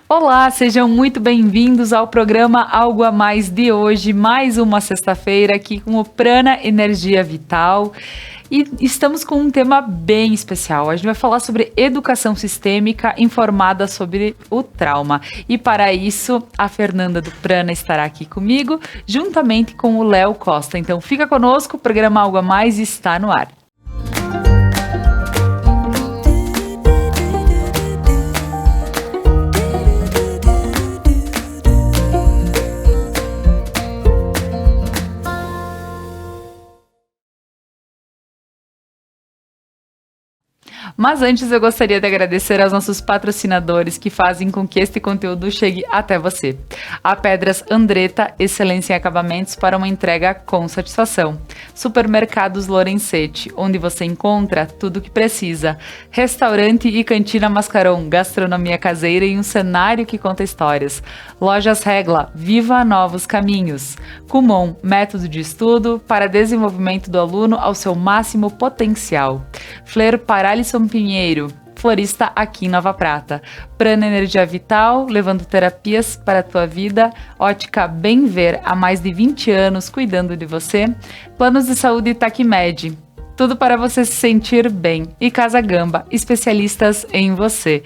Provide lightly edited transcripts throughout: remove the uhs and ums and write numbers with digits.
Olá, sejam muito bem-vindos ao programa Algo a Mais de hoje, mais uma sexta-feira aqui com o Prana Energia Vital. E estamos com um tema bem especial. A gente vai falar sobre educação sistêmica informada sobre o trauma. E para isso, a Fernanda do Prana estará aqui comigo, juntamente com o Léo Costa. Então fica conosco, o programa Algo a Mais está no ar. Mas antes eu gostaria de agradecer aos nossos patrocinadores que fazem com que este conteúdo chegue até você. A Pedras Andretta, excelência em acabamentos para uma entrega com satisfação. Supermercados Lorenzetti, onde você encontra tudo o que precisa. Restaurante e Cantina Mascaron, gastronomia caseira e um cenário que conta histórias. Lojas Regla, viva novos caminhos. Kumon, método de estudo para desenvolvimento do aluno ao seu máximo potencial. Flair Paralisson Pinheiro, florista aqui em Nova Prata. Prana Energia Vital, levando terapias para a tua vida. Ótica Bem Ver, há mais de 20 anos cuidando de você. Planos de saúde Taquimed, tudo para você se sentir bem. E Casa Gamba, especialistas em você.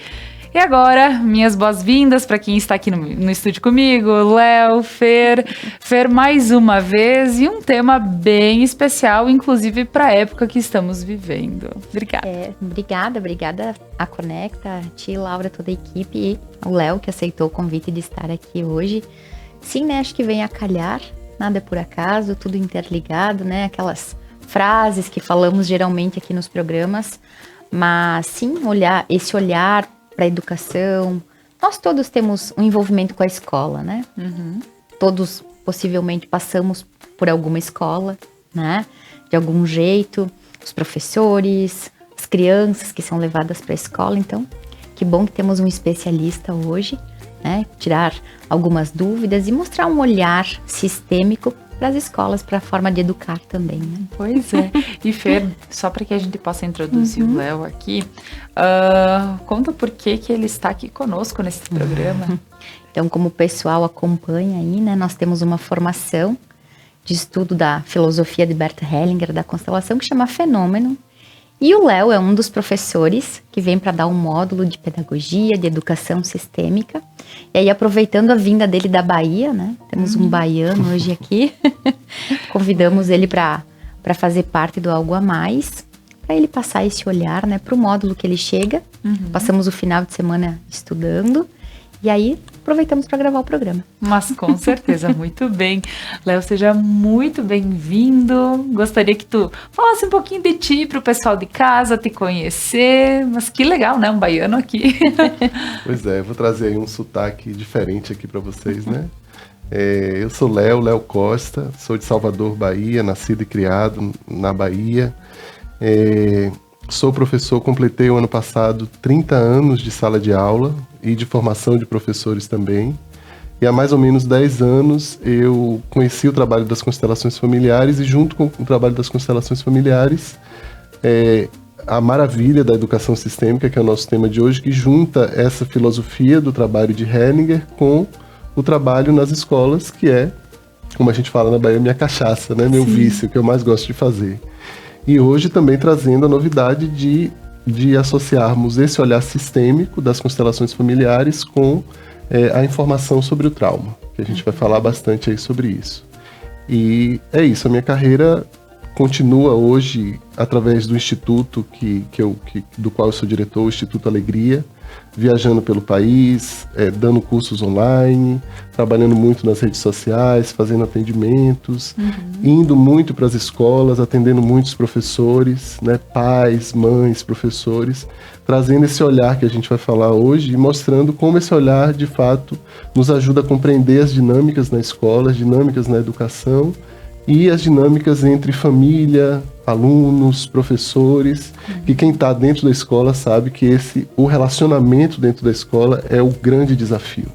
E agora, minhas boas-vindas para quem está aqui no estúdio comigo, Léo, Fer, mais uma vez, e um tema bem especial, inclusive para a época que estamos vivendo. Obrigada. Obrigada a Conecta, a ti, Laura, toda a equipe, e ao Léo, que aceitou o convite de estar aqui hoje. Sim, né, acho que vem a calhar, nada é por acaso, tudo interligado, né, aquelas frases que falamos geralmente aqui nos programas, mas sim, esse olhar para a educação. Nós todos temos um envolvimento com a escola, né? Uhum. Todos possivelmente passamos por alguma escola, né? De algum jeito, os professores, as crianças que são levadas para a escola. Então, que bom que temos um especialista hoje, né? Tirar algumas dúvidas e mostrar um olhar sistêmico para as escolas, para a forma de educar também, né? Pois é. E Fer, só para que a gente possa introduzir o Léo aqui, conta por que ele está aqui conosco nesse programa. Então, como o pessoal acompanha aí, né, nós temos uma formação de estudo da filosofia de Bert Hellinger, da constelação, que chama Fenômeno. E o Léo é um dos professores que vem para dar um módulo de pedagogia, de educação sistêmica. E aí, aproveitando a vinda dele da Bahia, né? Temos um baiano hoje aqui. Convidamos ele para fazer parte do Algo a Mais, para ele passar esse olhar, né, para o módulo que ele chega. Passamos o final de semana estudando. E aí, aproveitamos para gravar o programa. Mas com certeza, muito bem. Léo, seja muito bem-vindo. Gostaria que tu falasse um pouquinho de ti para o pessoal de casa te conhecer. Mas que legal, né? Um baiano aqui. Pois é, vou trazer aí um sotaque diferente aqui para vocês, né? Eu sou Léo Costa, sou de Salvador, Bahia, nascido e criado na Bahia. Sou professor, completei o ano passado 30 anos de sala de aula e de formação de professores também. E há mais ou menos 10 anos eu conheci o trabalho das constelações familiares e junto com o trabalho das constelações familiares, a maravilha da educação sistêmica, que é o nosso tema de hoje, que junta essa filosofia do trabalho de Hellinger com o trabalho nas escolas, que é, como a gente fala na Bahia, minha cachaça, né? Meu vício, que eu mais gosto de fazer. E hoje também trazendo a novidade de associarmos esse olhar sistêmico das constelações familiares com a informação sobre o trauma, que a gente vai falar bastante aí sobre isso. E é isso, a minha carreira continua hoje através do instituto do qual eu sou diretor, o Instituto Alegria, viajando pelo país, dando cursos online, trabalhando muito nas redes sociais, fazendo atendimentos, indo muito para as escolas, atendendo muitos professores, né, pais, mães, professores, trazendo esse olhar que a gente vai falar hoje e mostrando como esse olhar, de fato, nos ajuda a compreender as dinâmicas na escola, as dinâmicas na educação e as dinâmicas entre família, alunos, professores, que quem está dentro da escola sabe que o relacionamento dentro da escola é o grande desafio.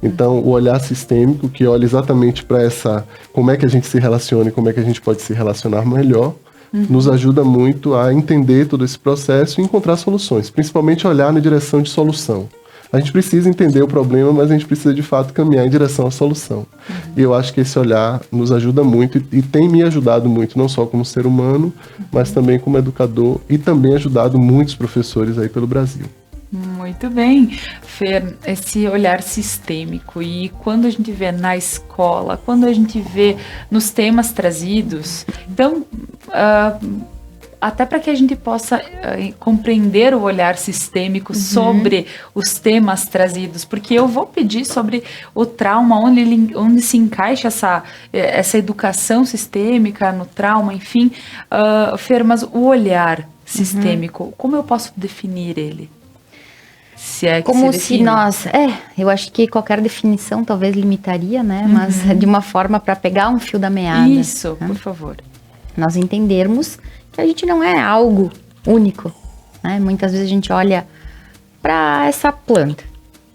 Então, o olhar sistêmico, que olha exatamente para como é que a gente se relaciona e como é que a gente pode se relacionar melhor, nos ajuda muito a entender todo esse processo e encontrar soluções, principalmente olhar na direção de solução. A gente precisa entender o problema, mas a gente precisa de fato caminhar em direção à solução. E eu acho que esse olhar nos ajuda muito e tem me ajudado muito, não só como ser humano, mas também como educador e também ajudado muitos professores aí pelo Brasil. Muito bem, Fer, esse olhar sistêmico, e quando a gente vê na escola, quando a gente vê nos temas trazidos, então, até para que a gente possa compreender o olhar sistêmico sobre os temas trazidos, porque eu vou pedir sobre o trauma, onde se encaixa essa educação sistêmica no trauma, enfim, Fer, mas o olhar sistêmico, como eu posso definir ele? Se é que como se se nós... eu acho que qualquer definição talvez limitaria, né? Mas de uma forma para pegar um fio da meada. Isso, né? por favor. Nós entendermos que a gente não é algo único, né? Muitas vezes a gente olha para essa planta,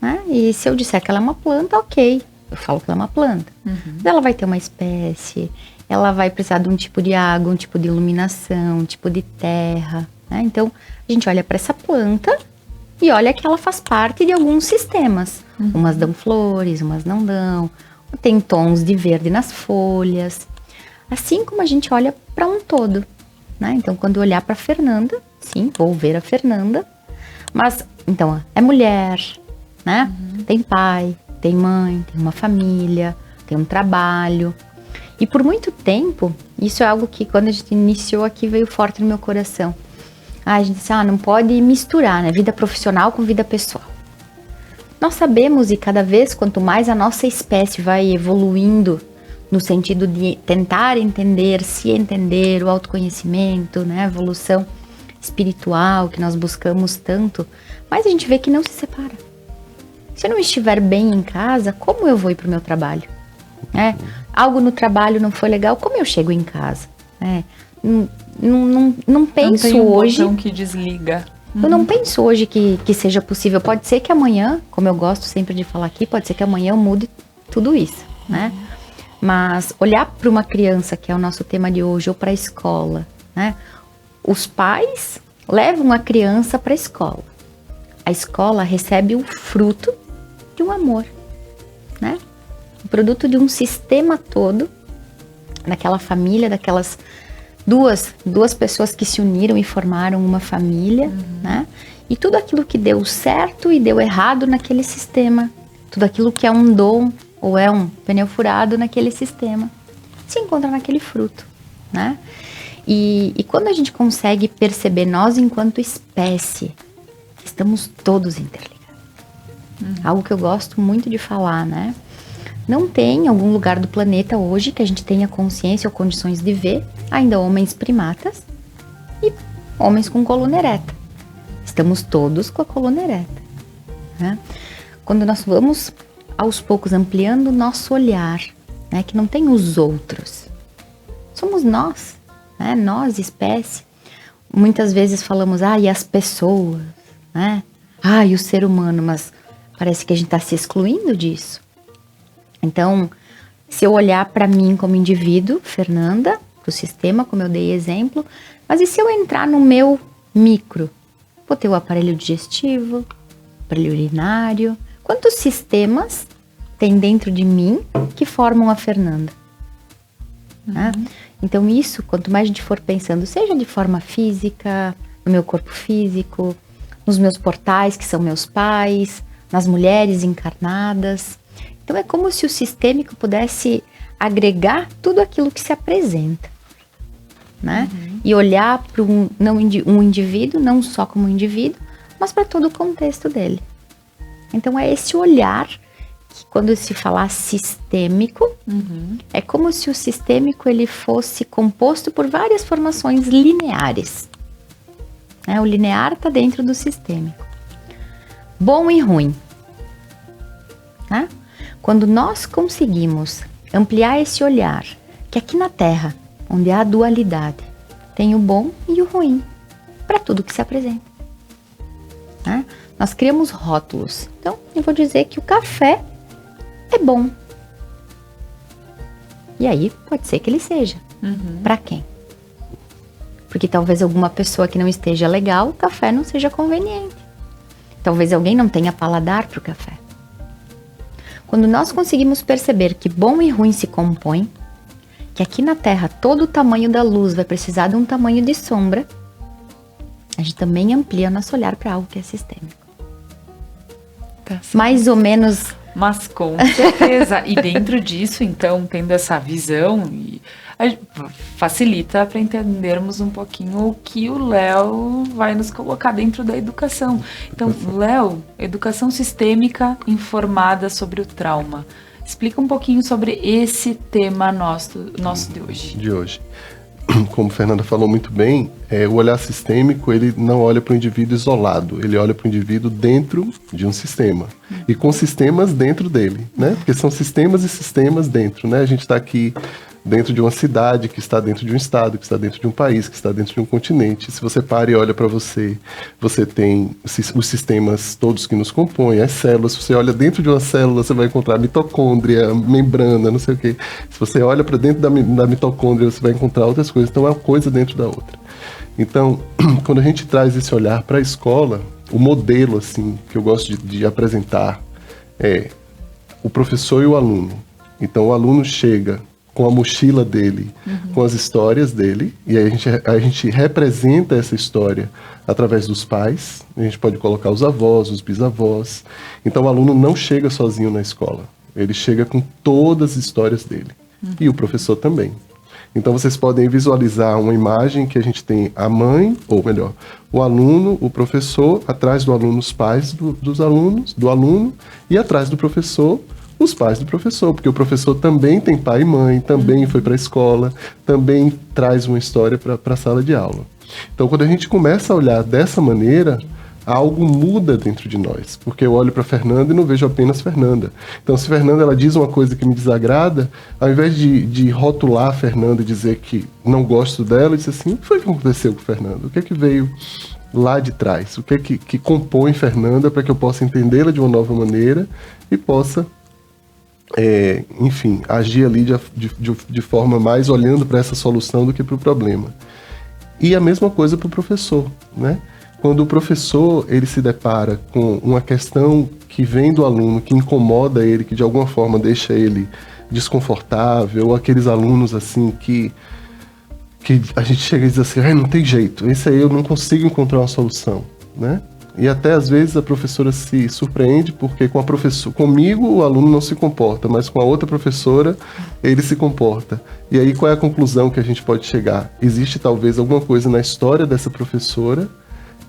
né? E se eu disser que ela é uma planta, ok, eu falo que ela é uma planta. Mas ela vai ter uma espécie, ela vai precisar de um tipo de água, um tipo de iluminação, um tipo de terra, né? Então, a gente olha para essa planta e olha que ela faz parte de alguns sistemas. Umas dão flores, umas não dão. Tem tons de verde nas folhas. Assim como a gente olha para um todo, né? Então, quando eu olhar para Fernanda, sim, vou ver a Fernanda. Mas, então, é mulher, né? Tem pai, tem mãe, tem uma família, tem um trabalho. E por muito tempo, isso é algo que quando a gente iniciou aqui veio forte no meu coração. A gente disse, não pode misturar, né? Vida profissional com vida pessoal. Nós sabemos, e cada vez, quanto mais a nossa espécie vai evoluindo no sentido de tentar entender, se entender, o autoconhecimento, né? A evolução espiritual que nós buscamos tanto, mas a gente vê que não se separa. Se eu não estiver bem em casa, como eu vou ir para o meu trabalho? Algo no trabalho não foi legal, como eu chego em casa? Não penso não tem hoje. Botão que desliga. Eu não penso hoje que seja possível. Pode ser que amanhã, como eu gosto sempre de falar aqui, pode ser que amanhã eu mude tudo isso, né? Mas olhar para uma criança, que é o nosso tema de hoje, ou para a escola, né? Os pais levam a criança para a escola. A escola recebe o fruto de um amor, né? O produto de um sistema todo, daquela família, daquelas duas pessoas que se uniram e formaram uma família, né? E tudo aquilo que deu certo e deu errado naquele sistema, tudo aquilo que é um dom ou é um pneu furado naquele sistema, se encontra naquele fruto, né? E quando a gente consegue perceber, nós enquanto espécie, estamos todos interligados. Algo que eu gosto muito de falar, né? Não tem algum lugar do planeta hoje que a gente tenha consciência ou condições de ver ainda homens primatas e homens com coluna ereta. Estamos todos com a coluna ereta, né? Quando nós vamos aos poucos ampliando o nosso olhar, né, que não tem os outros, somos nós, né? Nós, espécie. Muitas vezes falamos, e as pessoas, né? E o ser humano, mas parece que a gente está se excluindo disso. Então, se eu olhar para mim como indivíduo, Fernanda, para o sistema, como eu dei exemplo, mas e se eu entrar no meu micro? Vou ter o aparelho digestivo, aparelho urinário. Quantos sistemas tem dentro de mim que formam a Fernanda? Né? Então isso, quanto mais a gente for pensando, seja de forma física, no meu corpo físico, nos meus portais, que são meus pais, nas mulheres encarnadas. Então é como se o sistêmico pudesse agregar tudo aquilo que se apresenta, né? E olhar para um indivíduo, não só como um indivíduo, mas para todo o contexto dele. Então é esse olhar que, quando se falar sistêmico, é como se o sistêmico ele fosse composto por várias formações lineares, né? O linear está dentro do sistêmico. Bom e ruim, né? Quando nós conseguimos ampliar esse olhar, que aqui na Terra, onde há a dualidade, tem o bom e o ruim, para tudo que se apresenta, né? Nós criamos rótulos. Então, eu vou dizer que o café é bom. E aí, pode ser que ele seja. Para quem? Porque talvez alguma pessoa que não esteja legal, o café não seja conveniente. Talvez alguém não tenha paladar para o café. Quando nós conseguimos perceber que bom e ruim se compõem, que aqui na Terra todo o tamanho da luz vai precisar de um tamanho de sombra, a gente também amplia nosso olhar para algo que é sistêmico. Tá certo. Mais ou menos. Mas com certeza. E dentro disso, então, tendo essa visão, facilita para entendermos um pouquinho o que o Léo vai nos colocar dentro da educação. Então, Léo, educação sistêmica informada sobre o trauma. Explica um pouquinho sobre esse tema nosso de hoje. De hoje. Como a Fernanda falou muito bem, o olhar sistêmico, ele não olha para o indivíduo isolado, ele olha para o indivíduo dentro de um sistema, e com sistemas dentro dele, né? Porque são sistemas e sistemas dentro, né? A gente está aqui dentro de uma cidade, que está dentro de um estado, que está dentro de um país, que está dentro de um continente. Se você para e olha para você, você tem os sistemas todos que nos compõem, as células. Se você olha dentro de uma célula, você vai encontrar mitocôndria, membrana, não sei o quê. Se você olha para dentro da mitocôndria, você vai encontrar outras coisas. Então, é uma coisa dentro da outra. Então, quando a gente traz esse olhar para a escola, o modelo, assim, que eu gosto de apresentar é o professor e o aluno. Então, o aluno chega com a mochila dele, com as histórias dele, e aí a gente representa essa história através dos pais, a gente pode colocar os avós, os bisavós. Então o aluno não chega sozinho na escola, ele chega com todas as histórias dele, e o professor também. Então vocês podem visualizar uma imagem que a gente tem a mãe, ou melhor, o aluno, o professor, atrás do aluno os pais do aluno, e atrás do professor os pais do professor, porque o professor também tem pai e mãe, também foi para a escola, também traz uma história para a sala de aula. Então, quando a gente começa a olhar dessa maneira, algo muda dentro de nós, porque eu olho para Fernanda e não vejo apenas Fernanda. Então, se Fernanda ela diz uma coisa que me desagrada, ao invés de rotular a Fernanda e dizer que não gosto dela, eu disse assim, o que foi que aconteceu com Fernanda? O que é que veio lá de trás? O que é que compõe Fernanda para que eu possa entendê-la de uma nova maneira e possa enfim, agir ali de forma mais olhando para essa solução do que para o problema. E a mesma coisa para o professor, né? Quando o professor ele se depara com uma questão que vem do aluno, que incomoda ele, que de alguma forma deixa ele desconfortável, ou aqueles alunos assim que a gente chega e diz assim, não tem jeito, esse aí eu não consigo encontrar uma solução, né? E até às vezes a professora se surpreende porque comigo o aluno não se comporta, mas com a outra professora ele se comporta. E aí qual é a conclusão que a gente pode chegar? Existe talvez alguma coisa na história dessa professora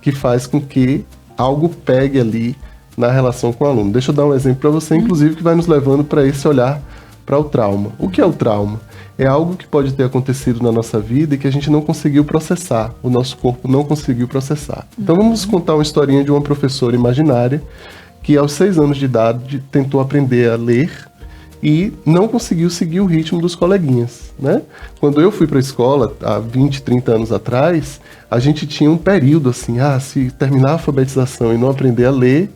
que faz com que algo pegue ali na relação com o aluno. Deixa eu dar um exemplo para você, inclusive, que vai nos levando para esse olhar para o trauma. O que é o trauma? É algo que pode ter acontecido na nossa vida e que a gente não conseguiu processar, o nosso corpo não conseguiu processar. Então vamos contar uma historinha de uma professora imaginária que aos 6 anos de idade tentou aprender a ler e não conseguiu seguir o ritmo dos coleguinhas, né? Quando eu fui para a escola, há 20, 30 anos atrás, a gente tinha um período assim, se terminar a alfabetização e não aprender a ler,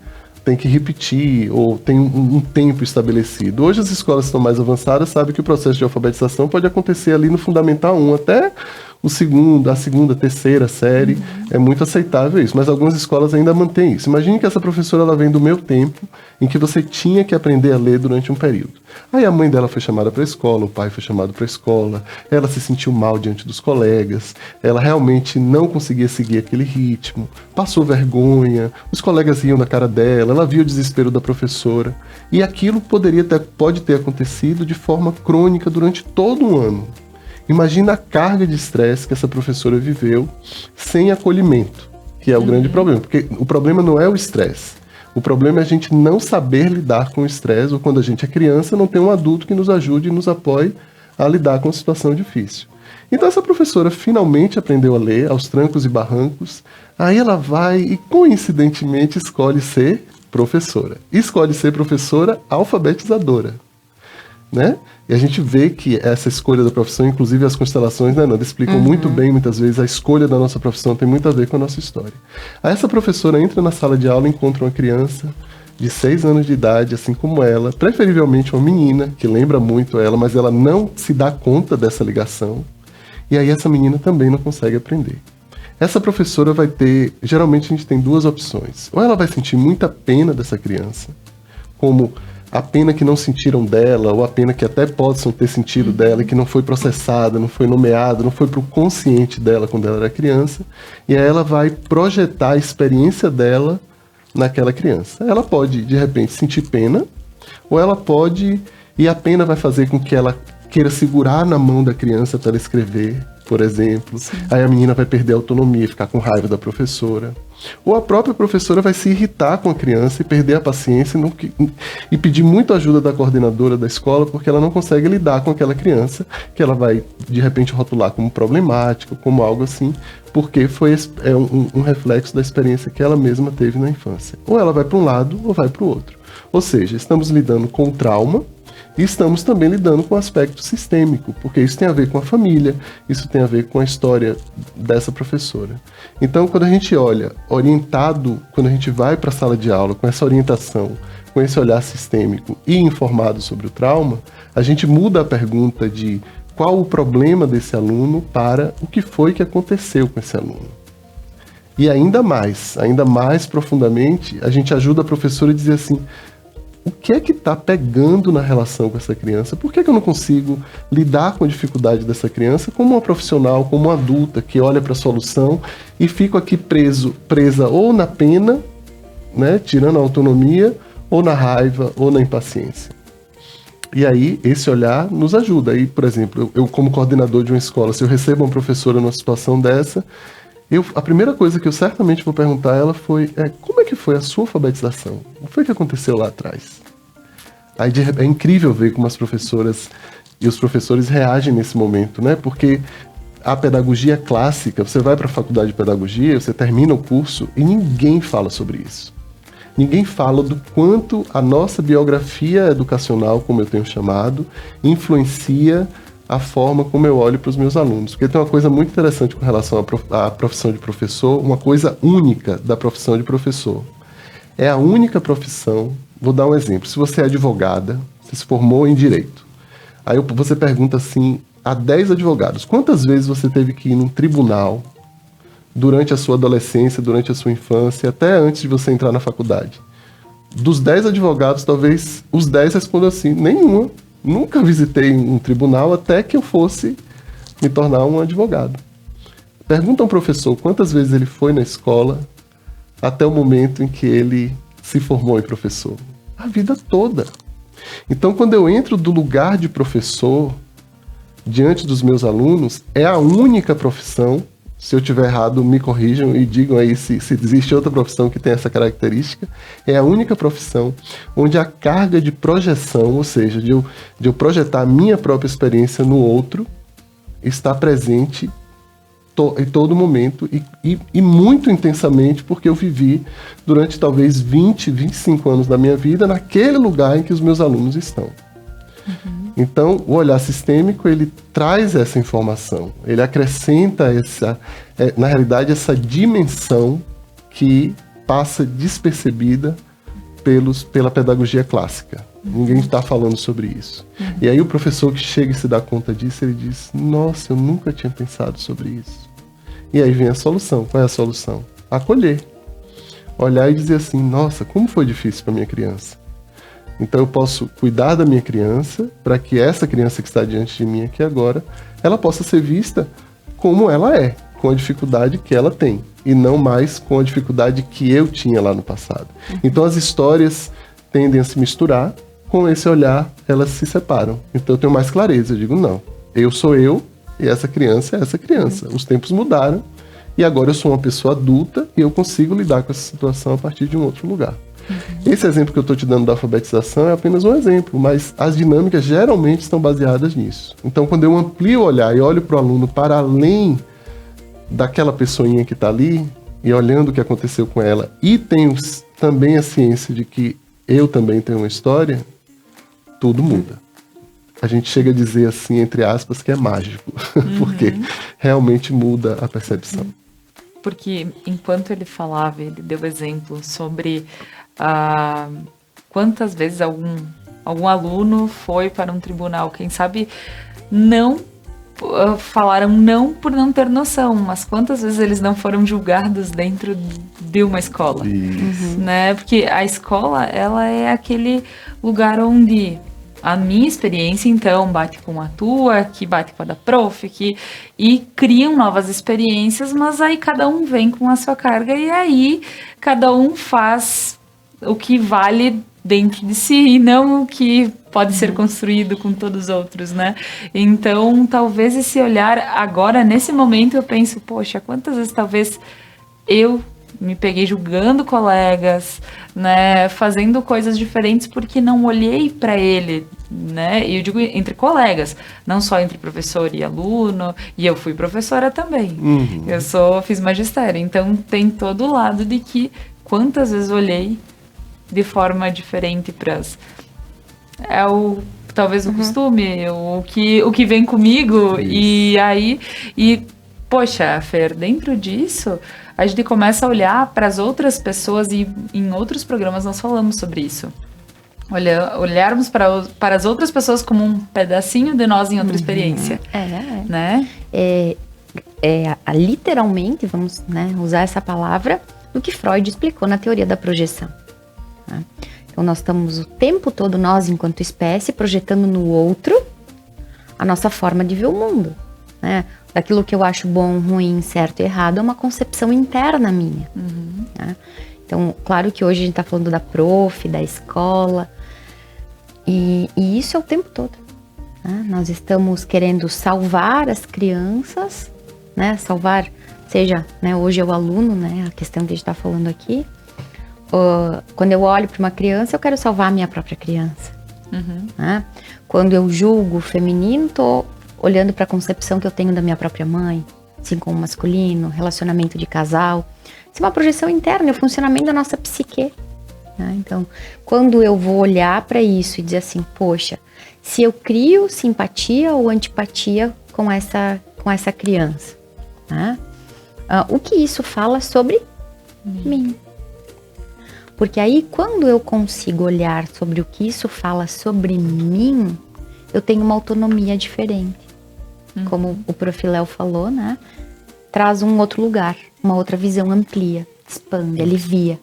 tem que repetir, ou tem um tempo estabelecido. Hoje as escolas estão mais avançadas, sabem que o processo de alfabetização pode acontecer ali no Fundamental 1, até a segunda, terceira série, é muito aceitável isso, mas algumas escolas ainda mantêm isso. Imagine que essa professora ela vem do meu tempo, em que você tinha que aprender a ler durante um período. Aí a mãe dela foi chamada para a escola, o pai foi chamado para a escola, ela se sentiu mal diante dos colegas, ela realmente não conseguia seguir aquele ritmo, passou vergonha, os colegas riam da cara dela, ela viu o desespero da professora, e aquilo pode ter acontecido de forma crônica durante todo um ano. Imagina a carga de estresse que essa professora viveu sem acolhimento, que é o grande problema. Porque o problema não é o estresse. O problema é a gente não saber lidar com o estresse, ou quando a gente é criança, não tem um adulto que nos ajude e nos apoie a lidar com a situação difícil. Então essa professora finalmente aprendeu a ler, aos trancos e barrancos. Aí ela vai e, coincidentemente, escolhe ser professora. Escolhe ser professora alfabetizadora, né? E a gente vê que essa escolha da profissão, inclusive as constelações, né, Nanda, explicam muito bem, muitas vezes, a escolha da nossa profissão tem muito a ver com a nossa história. Aí essa professora entra na sala de aula e encontra uma criança de 6 anos de idade, assim como ela, preferivelmente uma menina, que lembra muito ela, mas ela não se dá conta dessa ligação. E aí essa menina também não consegue aprender. essa professora vai ter, geralmente a gente tem duas opções. Ou ela vai sentir muita pena dessa criança, como a pena que não sentiram dela, ou a pena que até possam ter sentido dela, e que não foi processada, não foi nomeada, não foi para o consciente dela quando ela era criança, e aí ela vai projetar a experiência dela naquela criança. Ela pode, de repente, sentir pena, ou ela pode, e a pena vai fazer com que ela queira segurar na mão da criança para ela escrever, por exemplo. Sim. Aí a menina vai perder a autonomia, ficar com raiva da professora. Ou a própria professora vai se irritar com a criança e perder a paciência e pedir muito ajuda da coordenadora da escola, porque ela não consegue lidar com aquela criança, que ela vai, de repente, rotular como problemático, como algo assim, porque foi um reflexo da experiência que ela mesma teve na infância. Ou ela vai para um lado ou vai para o outro. Ou seja, estamos lidando com o trauma, e estamos também lidando com o aspecto sistêmico, porque isso tem a ver com a família, isso tem a ver com a história dessa professora. Então, quando a gente olha orientado, quando a gente vai para a sala de aula com essa orientação, com esse olhar sistêmico e informado sobre o trauma, a gente muda a pergunta de qual o problema desse aluno para o que foi que aconteceu com esse aluno. E ainda mais profundamente, a gente ajuda a professora a dizer assim: o que é que está pegando na relação com essa criança? Por que eu não consigo lidar com a dificuldade dessa criança como uma profissional, como uma adulta que olha para a solução e fico aqui presa ou na pena, né, tirando a autonomia, ou na raiva, ou na impaciência? E aí, esse olhar nos ajuda. Aí, por exemplo, eu como coordenador de uma escola, se eu recebo uma professora numa situação dessa, a primeira coisa que eu certamente vou perguntar a ela foi: como é que foi a sua alfabetização? O que foi que aconteceu lá atrás? Aí é incrível ver como as professoras e os professores reagem nesse momento, né? Porque a pedagogia clássica, você vai para a faculdade de pedagogia, você termina o curso e ninguém fala sobre isso. Ninguém fala do quanto a nossa biografia educacional, como eu tenho chamado, influencia a forma como eu olho para os meus alunos. Porque tem uma coisa muito interessante com relação à profissão de professor, uma coisa única da profissão de professor. É a única profissão, vou dar um exemplo, se você é advogada, você se formou em direito, aí você pergunta assim a 10 advogados, quantas vezes você teve que ir num tribunal durante a sua adolescência, durante a sua infância, até antes de você entrar na faculdade? Dos 10 advogados, talvez os 10 respondam assim: nenhuma. Nunca visitei um tribunal até que eu fosse me tornar um advogado. Pergunta a um professor quantas vezes ele foi na escola até o momento em que ele se formou em professor. A vida toda. Então, quando eu entro do lugar de professor diante dos meus alunos, é a única profissão, se eu estiver errado, me corrijam e digam aí se existe outra profissão que tem essa característica, é a única profissão onde a carga de projeção, ou seja, de eu projetar a minha própria experiência no outro, está presente em todo momento e muito intensamente, porque eu vivi durante talvez 20, 25 anos da minha vida naquele lugar em que os meus alunos estão. Então, o olhar sistêmico, ele traz essa informação, ele acrescenta na realidade, essa dimensão que passa despercebida pela pedagogia clássica. Ninguém está falando sobre isso. E aí o professor que chega e se dá conta disso, ele diz: nossa, eu nunca tinha pensado sobre isso. E aí vem a solução. Qual é a solução? Acolher. Olhar e dizer assim: nossa, como foi difícil para minha criança. Então eu posso cuidar da minha criança para que essa criança que está diante de mim aqui agora, ela possa ser vista como ela é, com a dificuldade que ela tem, e não mais com a dificuldade que eu tinha lá no passado. Então as histórias tendem a se misturar, com esse olhar elas se separam. Então eu tenho mais clareza, eu digo: não, eu sou eu e essa criança é essa criança. Os tempos mudaram e agora eu sou uma pessoa adulta e eu consigo lidar com essa situação a partir de um outro lugar. Esse exemplo que eu estou te dando da alfabetização é apenas um exemplo, mas as dinâmicas geralmente estão baseadas nisso. Então, quando eu amplio o olhar e olho para o aluno para além daquela pessoinha que está ali, e olhando o que aconteceu com ela, e tenho também a ciência de que eu também tenho uma história, tudo muda. A gente chega a dizer assim, entre aspas, que é mágico, porque realmente muda a percepção. Porque enquanto ele falava, ele deu exemplo sobre quantas vezes algum aluno foi para um tribunal, quem sabe não falaram não por não ter noção, mas quantas vezes eles não foram julgados dentro de uma escola, né? Porque a escola, ela é aquele lugar onde a minha experiência, então, bate com a tua, que bate com a da prof, e criam novas experiências, mas aí cada um vem com a sua carga e aí cada um faz o que vale dentro de si e não o que pode ser construído com todos os outros, né? Então, talvez esse olhar agora, nesse momento, eu penso, poxa, quantas vezes talvez eu me peguei julgando colegas, né, fazendo coisas diferentes porque não olhei para ele, né? E eu digo entre colegas, não só entre professor e aluno, e eu fui professora também. Fiz magistério, então tem todo o lado de que quantas vezes olhei de forma diferente para talvez o costume, o que vem comigo. E poxa, Fer, dentro disso a gente começa a olhar para as outras pessoas, e em outros programas nós falamos sobre isso. Olharmos para as outras pessoas como um pedacinho de nós em outra experiência. Né? Literalmente, vamos, né, usar essa palavra, do que Freud explicou na teoria da projeção. Né? Então, nós estamos o tempo todo, nós enquanto espécie, projetando no outro a nossa forma de ver o mundo. Né? Daquilo que eu acho bom, ruim, certo e errado, é uma concepção interna minha. Né? Então, claro que hoje a gente está falando da prof, da escola, e isso é o tempo todo. Né? Nós estamos querendo salvar as crianças, né? Salvar, seja, né, hoje é o aluno, né, a questão que a gente está falando aqui. Quando eu olho para uma criança, eu quero salvar a minha própria criança. Né? Quando eu julgo o feminino, estou olhando para a concepção que eu tenho da minha própria mãe, assim como o masculino, relacionamento de casal. Isso é uma projeção interna, é o funcionamento da nossa psique. Né? Então, quando eu vou olhar para isso e dizer assim, poxa, se eu crio simpatia ou antipatia com essa criança, né? O que isso fala sobre mim? Porque aí, quando eu consigo olhar sobre o que isso fala sobre mim, eu tenho uma autonomia diferente. Como o Prof. Léo falou, né? Traz um outro lugar, uma outra visão, amplia, expande, alivia.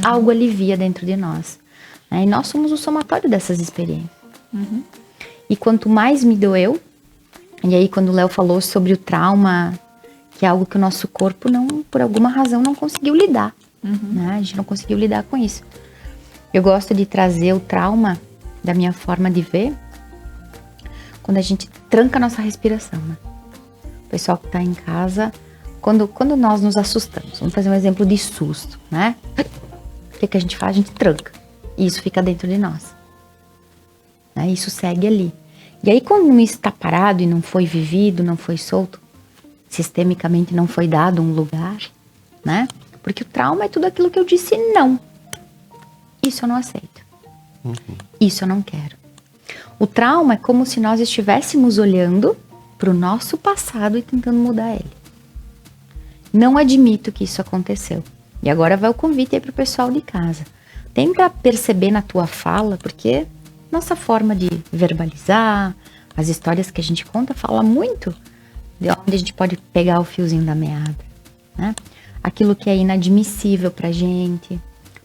Algo alivia dentro de nós. Né? E nós somos o somatório dessas experiências. E quanto mais me doeu, e aí quando o Léo falou sobre o trauma, que é algo que o nosso corpo, por alguma razão, não conseguiu lidar. Né? A gente não conseguiu lidar com isso. Eu gosto de trazer o trauma da minha forma de ver quando a gente tranca a nossa respiração, né? O pessoal que está em casa, quando nós nos assustamos, vamos fazer um exemplo de susto, né? O que a gente faz? A gente tranca. E isso fica dentro de nós. Né? Isso segue ali. E aí, quando isso está parado e não foi vivido, não foi solto, sistemicamente não foi dado um lugar, né? Porque o trauma é tudo aquilo que eu disse não. Isso eu não aceito. Isso eu não quero. O trauma é como se nós estivéssemos olhando para o nosso passado e tentando mudar ele. Não admito que isso aconteceu. E agora vai o convite aí para o pessoal de casa. Tenta perceber na tua fala, porque nossa forma de verbalizar, as histórias que a gente conta, fala muito de onde a gente pode pegar o fiozinho da meada. Né? Aquilo que é inadmissível pra gente,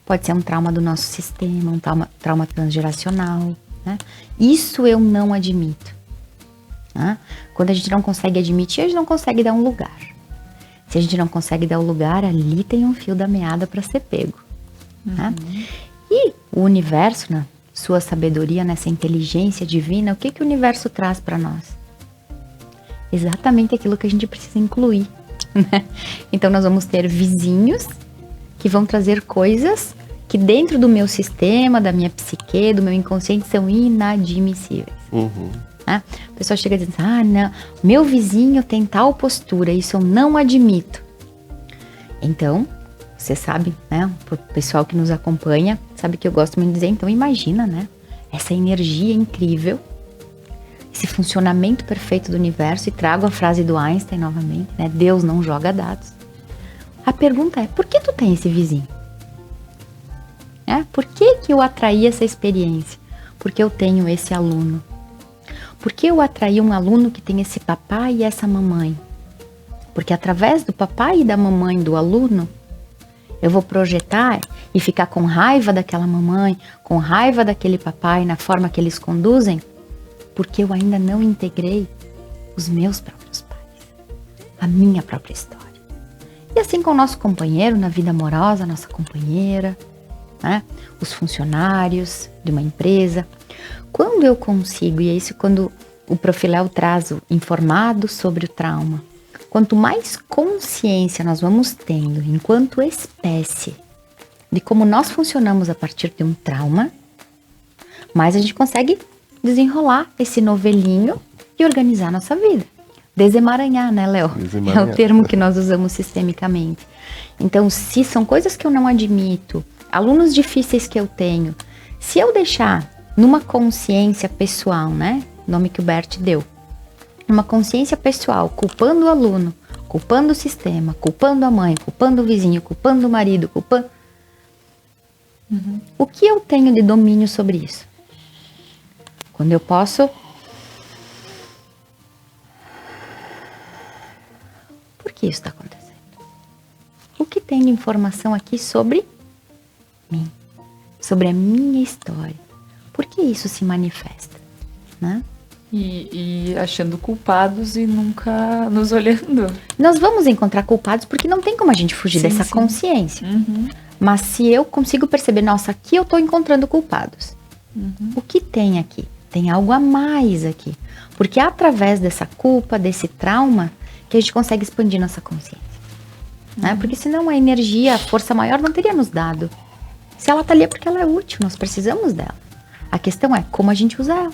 pode ser um trauma do nosso sistema, um trauma transgeracional. Né? Isso eu não admito. Né? Quando a gente não consegue admitir, a gente não consegue dar um lugar. Se a gente não consegue dar o lugar, ali tem um fio da meada para ser pego. Né? E o universo, na sua sabedoria, nessa inteligência divina, o que o universo traz para nós? Exatamente aquilo que a gente precisa incluir. Né? Então nós vamos ter vizinhos que vão trazer coisas que dentro do meu sistema, da minha psique, do meu inconsciente são inadmissíveis. Né? A pessoa chega dizendo, não, meu vizinho tem tal postura, isso eu não admito. Então, você sabe, né, o pessoal que nos acompanha, sabe que eu gosto muito de dizer, então imagina, né, essa energia incrível, esse funcionamento perfeito do universo, e trago a frase do Einstein novamente, né, Deus não joga dados. A pergunta é, por que tu tem esse vizinho? Por que eu atraí essa experiência? Porque eu tenho esse aluno? Por que eu atraí um aluno que tem esse papai e essa mamãe? Porque através do papai e da mamãe do aluno, eu vou projetar e ficar com raiva daquela mamãe, com raiva daquele papai, na forma que eles conduzem, porque eu ainda não integrei os meus próprios pais, a minha própria história. E assim com o nosso companheiro, na vida amorosa, a nossa companheira, né? Os funcionários de uma empresa. Quando eu consigo, e é isso quando o Profiléu traz o informado sobre o trauma, quanto mais consciência nós vamos tendo, enquanto espécie, de como nós funcionamos a partir de um trauma, mais a gente consegue desenrolar esse novelinho e organizar a nossa vida. Desemaranhar, né, Léo? É o termo que nós usamos sistemicamente. Então, se são coisas que eu não admito, alunos difíceis que eu tenho, se eu deixar numa consciência pessoal, né, nome que o Bert deu, numa consciência pessoal, culpando o aluno, culpando o sistema, culpando a mãe, culpando o vizinho, culpando o marido, culpando... O que eu tenho de domínio sobre isso? Quando eu posso... Por que isso está acontecendo? O que tem de informação aqui sobre mim? Sobre a minha história? Por que isso se manifesta? Né? E achando culpados e nunca nos olhando. Nós vamos encontrar culpados porque não tem como a gente fugir dessa consciência. Mas se eu consigo perceber, nossa, aqui eu estou encontrando culpados. O que tem aqui? Tem algo a mais aqui. Porque é através dessa culpa, desse trauma, que a gente consegue expandir nossa consciência. Né? Porque senão a energia, a força maior não teria nos dado. Se ela está ali é porque ela é útil, nós precisamos dela. A questão é como a gente usa ela.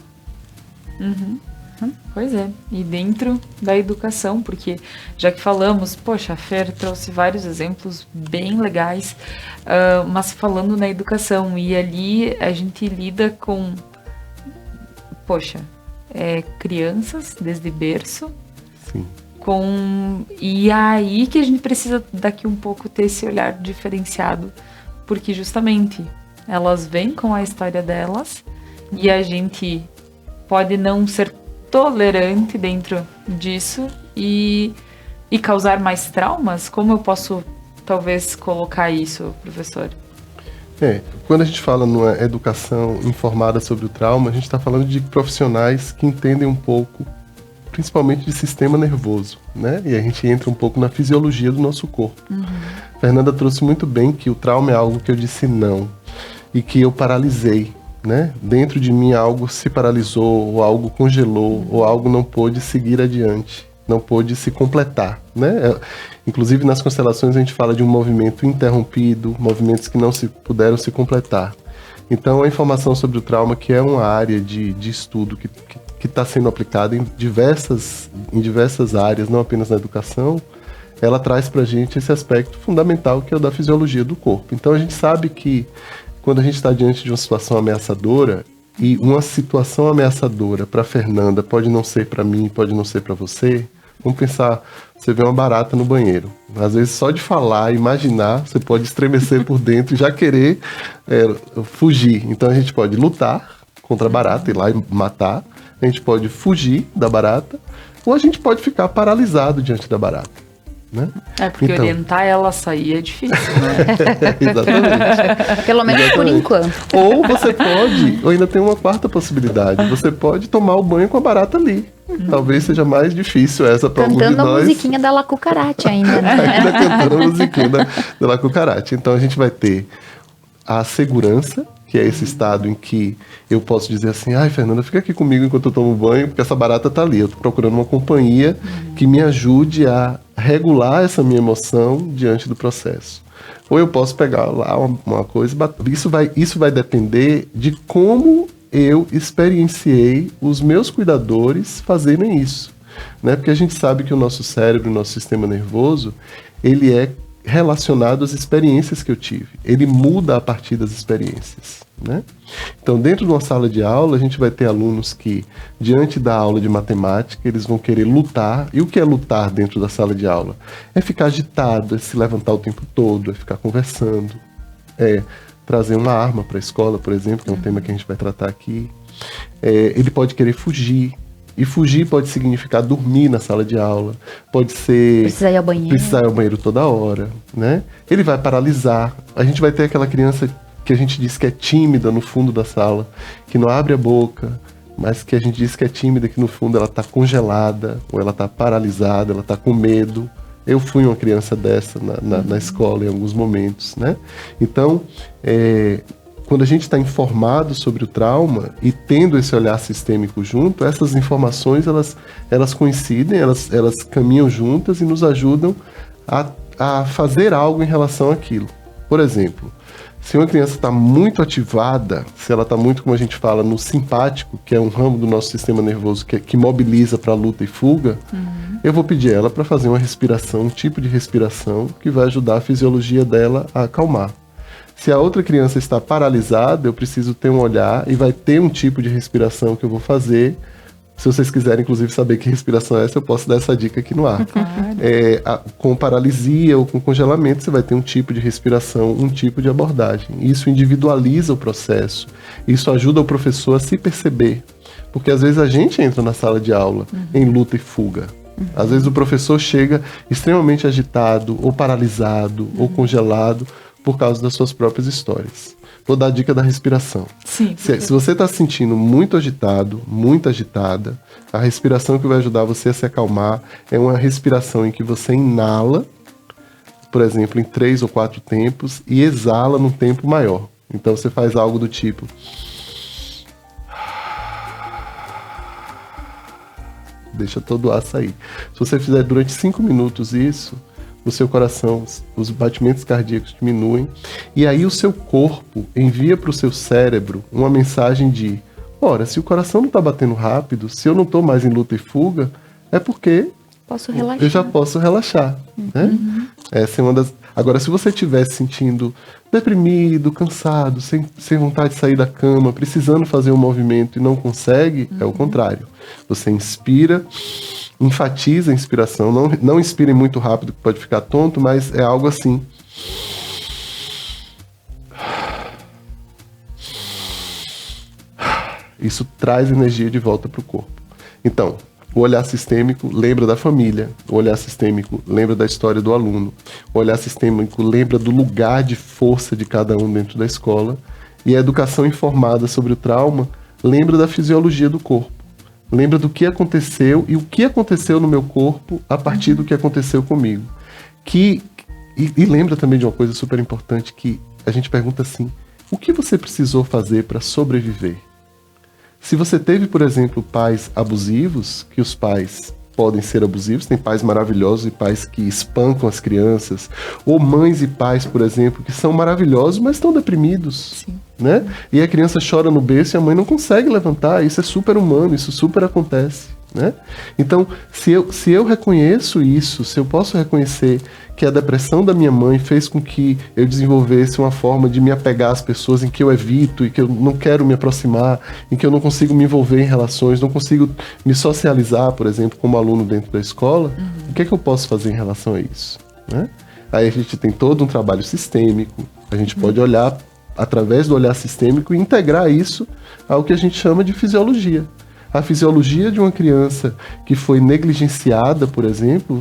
Pois é, e dentro da educação, porque já que falamos, poxa, a Fer trouxe vários exemplos bem legais, mas falando na educação, e ali a gente lida com, poxa, crianças desde berço. Sim. E aí que a gente precisa daqui um pouco ter esse olhar diferenciado, porque justamente elas vêm com a história delas e a gente pode não ser tolerante dentro disso e causar mais traumas. Como eu posso talvez colocar isso, professor? Quando a gente fala numa educação informada sobre o trauma, a gente está falando de profissionais que entendem um pouco, principalmente de sistema nervoso, né? E a gente entra um pouco na fisiologia do nosso corpo. Fernanda trouxe muito bem que o trauma é algo que eu disse não e que eu paralisei, né? Dentro de mim algo se paralisou, ou algo congelou, ou algo não pôde seguir adiante, não pôde se completar, né? Inclusive nas constelações a gente fala de um movimento interrompido, movimentos que não puderam se completar. Então a informação sobre o trauma, que é uma área de estudo que está sendo aplicada em diversas áreas, não apenas na educação, ela traz para a gente esse aspecto fundamental que é o da fisiologia do corpo. Então a gente sabe que quando a gente está diante de uma situação ameaçadora, e uma situação ameaçadora para Fernanda pode não ser para mim, pode não ser para você, vamos pensar, você vê uma barata no banheiro. Às vezes só de falar, imaginar, você pode estremecer por dentro e já querer fugir. Então a gente pode lutar contra a barata, ir lá e matar, a gente pode fugir da barata, ou a gente pode ficar paralisado diante da barata. Né? Porque então, orientar ela a sair é difícil, né? Exatamente. Pelo menos por enquanto. Ou você pode, ou ainda tem uma quarta possibilidade, você pode tomar o banho com a barata ali. Talvez seja mais difícil essa para alguns de nós. Cantando a musiquinha da La Cucaracha ainda, né? Ainda cantando a musiquinha da La Cucaracha. Então a gente vai ter a segurança, que é esse estado em que eu posso dizer assim, ai, Fernanda, fica aqui comigo enquanto eu tomo banho, porque essa barata tá ali. Eu tô procurando uma companhia que me ajude a regular essa minha emoção diante do processo. Ou eu posso pegar lá uma coisa, isso vai depender de como eu experienciei os meus cuidadores fazerem isso, né? Porque a gente sabe que o nosso cérebro, o nosso sistema nervoso, ele é relacionado às experiências que eu tive. Ele muda a partir das experiências, né? Então, dentro de uma sala de aula, a gente vai ter alunos que, diante da aula de matemática, eles vão querer lutar. E o que é lutar dentro da sala de aula? É ficar agitado, é se levantar o tempo todo, é ficar conversando, é trazer uma arma para a escola, por exemplo, que é um tema que a gente vai tratar aqui. Ele pode querer fugir, E fugir pode significar dormir na sala de aula, pode ser Precisar ir ao banheiro. precisar ir ao banheiro toda hora, né? Ele vai paralisar. A gente vai ter aquela criança que a gente diz que é tímida no fundo da sala, que não abre a boca, mas que a gente diz que é tímida, que no fundo ela está congelada, ou ela está paralisada, ela está com medo. Eu fui uma criança dessa na escola em alguns momentos, né? Então, quando a gente está informado sobre o trauma e tendo esse olhar sistêmico junto, essas informações elas coincidem, elas caminham juntas e nos ajudam a fazer algo em relação àquilo. Por exemplo, se uma criança está muito ativada, se ela está muito, como a gente fala, no simpático, que é um ramo do nosso sistema nervoso que mobiliza para luta e fuga, eu vou pedir ela para fazer uma respiração, um tipo de respiração que vai ajudar a fisiologia dela a acalmar. Se a outra criança está paralisada, eu preciso ter um olhar e vai ter um tipo de respiração que eu vou fazer. Se vocês quiserem, inclusive, saber que respiração é essa, eu posso dar essa dica aqui no ar. Com paralisia ou com congelamento, você vai ter um tipo de respiração, um tipo de abordagem. Isso individualiza o processo. Isso ajuda o professor a se perceber. Porque às vezes a gente entra na sala de aula em luta e fuga. Às vezes o professor chega extremamente agitado, ou paralisado, ou congelado, por causa das suas próprias histórias. Vou dar a dica da respiração. Sim. Se você está se sentindo muito agitado, muito agitada, a respiração que vai ajudar você a se acalmar é uma respiração em que você inala, por exemplo, em 3 ou 4 tempos, e exala num tempo maior. Então você faz algo do tipo... Deixa todo o ar sair. Se você fizer durante 5 minutos isso, o seu coração, os batimentos cardíacos diminuem, e aí o seu corpo envia para o seu cérebro uma mensagem de: ora, se o coração não está batendo rápido, se eu não estou mais em luta e fuga, é porque Posso relaxar. eu já posso relaxar. Né? Essa é uma das... Agora, se você estiver se sentindo deprimido, cansado, sem vontade de sair da cama, precisando fazer um movimento e não consegue, é o contrário. Você inspira, enfatiza a inspiração, não inspire muito rápido, que pode ficar tonto, mas é algo assim. Isso traz energia de volta para o corpo. Então, o olhar sistêmico lembra da família, o olhar sistêmico lembra da história do aluno, o olhar sistêmico lembra do lugar de força de cada um dentro da escola, e a educação informada sobre o trauma lembra da fisiologia do corpo. Lembra do que aconteceu e o que aconteceu no meu corpo a partir do que aconteceu comigo. E lembra também de uma coisa super importante, que a gente pergunta assim: o que você precisou fazer para sobreviver? Se você teve, por exemplo, pais abusivos, que os pais podem ser abusivos, tem pais maravilhosos e pais que espancam as crianças, ou mães e pais, por exemplo, que são maravilhosos, mas estão deprimidos. Sim. Né? E a criança chora no berço e a mãe não consegue levantar. Isso é super humano, isso super acontece. Né? Então, se eu reconheço isso, se eu posso reconhecer que a depressão da minha mãe fez com que eu desenvolvesse uma forma de me apegar às pessoas em que eu evito e que eu não quero me aproximar, em que eu não consigo me envolver em relações, não consigo me socializar, por exemplo, como aluno dentro da escola, o que é que eu posso fazer em relação a isso? Né? Aí a gente tem todo um trabalho sistêmico, a gente pode olhar através do olhar sistêmico e integrar isso ao que a gente chama de fisiologia. A fisiologia de uma criança que foi negligenciada, por exemplo,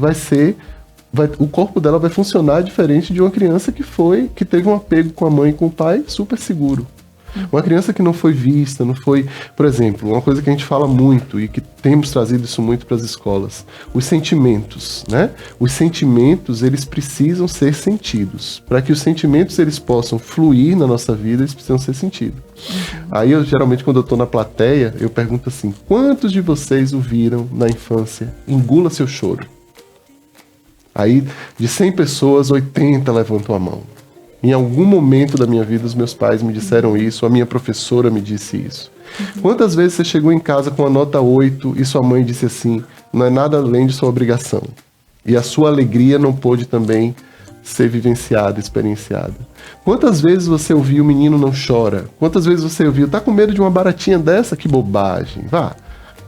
o corpo dela vai funcionar diferente de uma criança que teve um apego com a mãe e com o pai super seguro. Uma criança que não foi vista, não foi... Por exemplo, uma coisa que a gente fala muito e que temos trazido isso muito para as escolas, os sentimentos, né? Os sentimentos, eles precisam ser sentidos. Para que os sentimentos eles possam fluir na nossa vida, eles precisam ser sentidos. Aí, geralmente, quando eu estou na plateia, eu pergunto assim: quantos de vocês ouviram na infância, engula seu choro? Aí, de 100 pessoas, 80 levantam a mão. Em algum momento da minha vida, os meus pais me disseram isso, a minha professora me disse isso. Quantas vezes você chegou em casa com a nota 8 e sua mãe disse assim: não é nada além de sua obrigação? E a sua alegria não pôde também ser vivenciada, experienciada? Quantas vezes você ouviu o menino não chora? Quantas vezes você ouviu: tá com medo de uma baratinha dessa? Que bobagem, vá,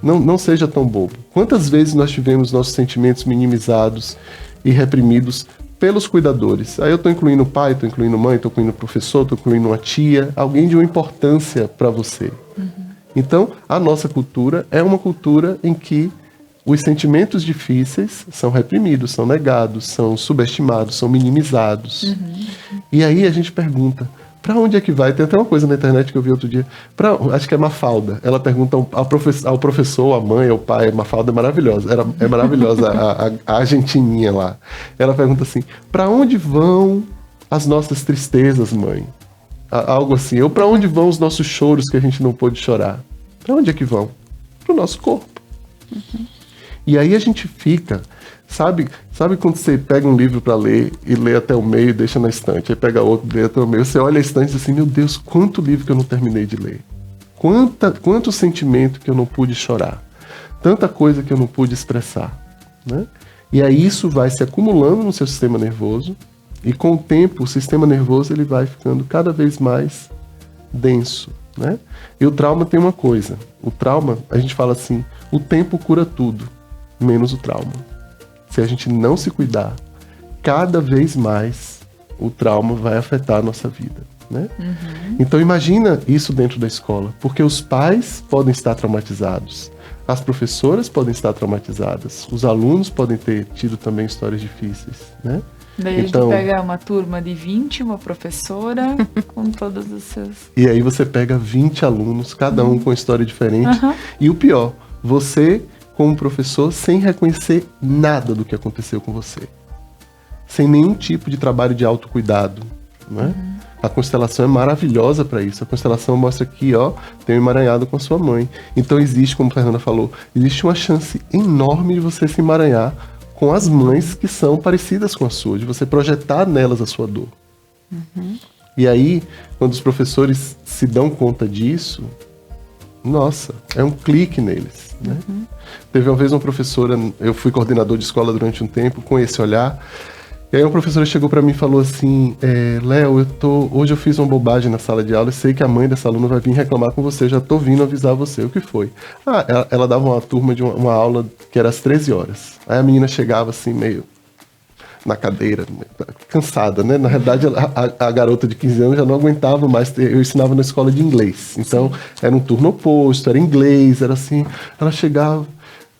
não seja tão bobo. Quantas vezes nós tivemos nossos sentimentos minimizados e reprimidos pelos cuidadores? Aí eu estou incluindo o pai, estou incluindo mãe, estou incluindo o professor, estou incluindo uma tia, alguém de uma importância para você. Então, a nossa cultura é uma cultura em que os sentimentos difíceis são reprimidos, são negados, são subestimados, são minimizados. E aí a gente pergunta, para onde é que vai? Tem até uma coisa na internet que eu vi outro dia, acho que é Mafalda. Ela pergunta ao professor, à mãe, ao pai, Mafalda é maravilhosa, é maravilhosa a argentininha lá. Ela pergunta assim, para onde vão as nossas tristezas, mãe? Algo assim, ou para onde vão os nossos choros que a gente não pôde chorar? Para onde é que vão? Para o nosso corpo. E aí a gente fica, sabe quando você pega um livro para ler e lê até o meio e deixa na estante, aí pega outro e lê até o meio, você olha a estante e diz assim, meu Deus, quanto livro que eu não terminei de ler, quanto sentimento que eu não pude chorar, tanta coisa que eu não pude expressar, né? E aí isso vai se acumulando no seu sistema nervoso e com o tempo o sistema nervoso ele vai ficando cada vez mais denso, né? E o trauma tem uma coisa, o trauma, a gente fala assim, o tempo cura tudo, menos o trauma. Se a gente não se cuidar, cada vez mais o trauma vai afetar a nossa vida, né? Então imagina isso dentro da escola, porque os pais podem estar traumatizados, as professoras podem estar traumatizadas, os alunos podem ter tido também histórias difíceis, né? Daí Então, a gente pega uma turma de 20, uma professora com todos os seus... E aí você pega 20 alunos, cada um com uma história diferente, e o pior, você como professor sem reconhecer nada do que aconteceu com você. Sem nenhum tipo de trabalho de autocuidado, né? A constelação é maravilhosa para isso. A constelação mostra aqui, ó, tem um emaranhado com a sua mãe. Então existe, como a Fernanda falou, existe uma chance enorme de você se emaranhar com as mães que são parecidas com a sua, de você projetar nelas a sua dor. E aí, quando os professores se dão conta disso, nossa, é um clique neles, né? Teve uma vez uma professora, eu fui coordenador de escola durante um tempo, com esse olhar, e aí uma professora chegou para mim e falou assim, Léo, hoje eu fiz uma bobagem na sala de aula e sei que a mãe dessa aluna vai vir reclamar com você, já tô vindo avisar você. O que foi? Ela dava uma turma de uma aula que era às 13 horas. Aí a menina chegava assim, meio na cadeira, cansada, né? Na realidade, a garota de 15 anos já não aguentava mais. Eu ensinava na escola de inglês. Então, era um turno oposto, era inglês, era assim. Ela chegava,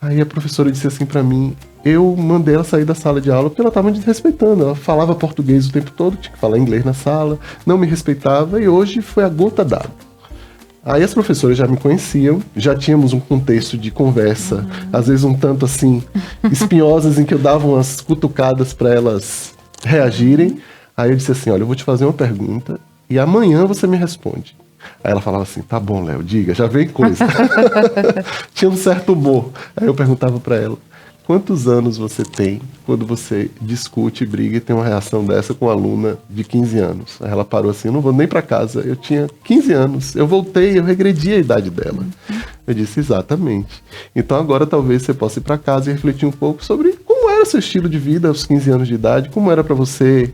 aí a professora disse assim pra mim, eu mandei ela sair da sala de aula porque ela estava me desrespeitando. Ela falava português o tempo todo, tinha que falar inglês na sala, não me respeitava e hoje foi a gota d'água. Aí as professoras já me conheciam, já tínhamos um contexto de conversa, às vezes um tanto assim, espinhosas, em que eu dava umas cutucadas para elas reagirem. Aí eu disse assim, olha, eu vou te fazer uma pergunta e amanhã você me responde. Aí ela falava assim, tá bom, Léo, diga, já vem coisa. Tinha um certo humor. Aí eu perguntava para ela, quantos anos você tem quando você discute, briga e tem uma reação dessa com uma aluna de 15 anos? Aí ela parou assim, eu não vou nem para casa, eu tinha 15 anos, eu voltei, eu regredi a idade dela. Eu disse, exatamente. Então agora talvez você possa ir para casa e refletir um pouco sobre como era seu estilo de vida aos 15 anos de idade, como era para você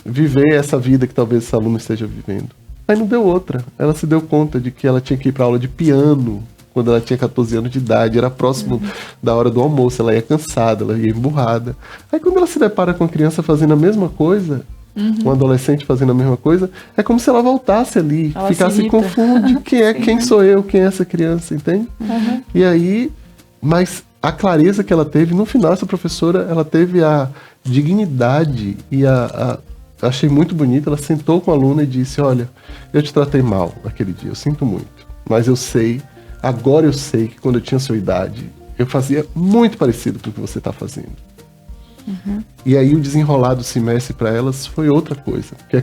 viver essa vida que talvez essa aluna esteja vivendo. Aí não deu outra, ela se deu conta de que ela tinha que ir para aula de piano, quando ela tinha 14 anos de idade, era próximo da hora do almoço, ela ia cansada, ela ia emburrada. Aí quando ela se depara com uma criança fazendo a mesma coisa, um adolescente fazendo a mesma coisa, é como se ela voltasse ali, Ela ficasse se irrita. confunde, quem sou eu, quem é essa criança, entende? E aí, mas a clareza que ela teve, no final essa professora, ela teve a dignidade e achei muito bonito, ela sentou com a aluna e disse, olha, eu te tratei mal naquele dia, eu sinto muito, mas agora eu sei que quando eu tinha sua idade, eu fazia muito parecido com o que você está fazendo. E aí o desenrolar do semestre para elas foi outra coisa. Porque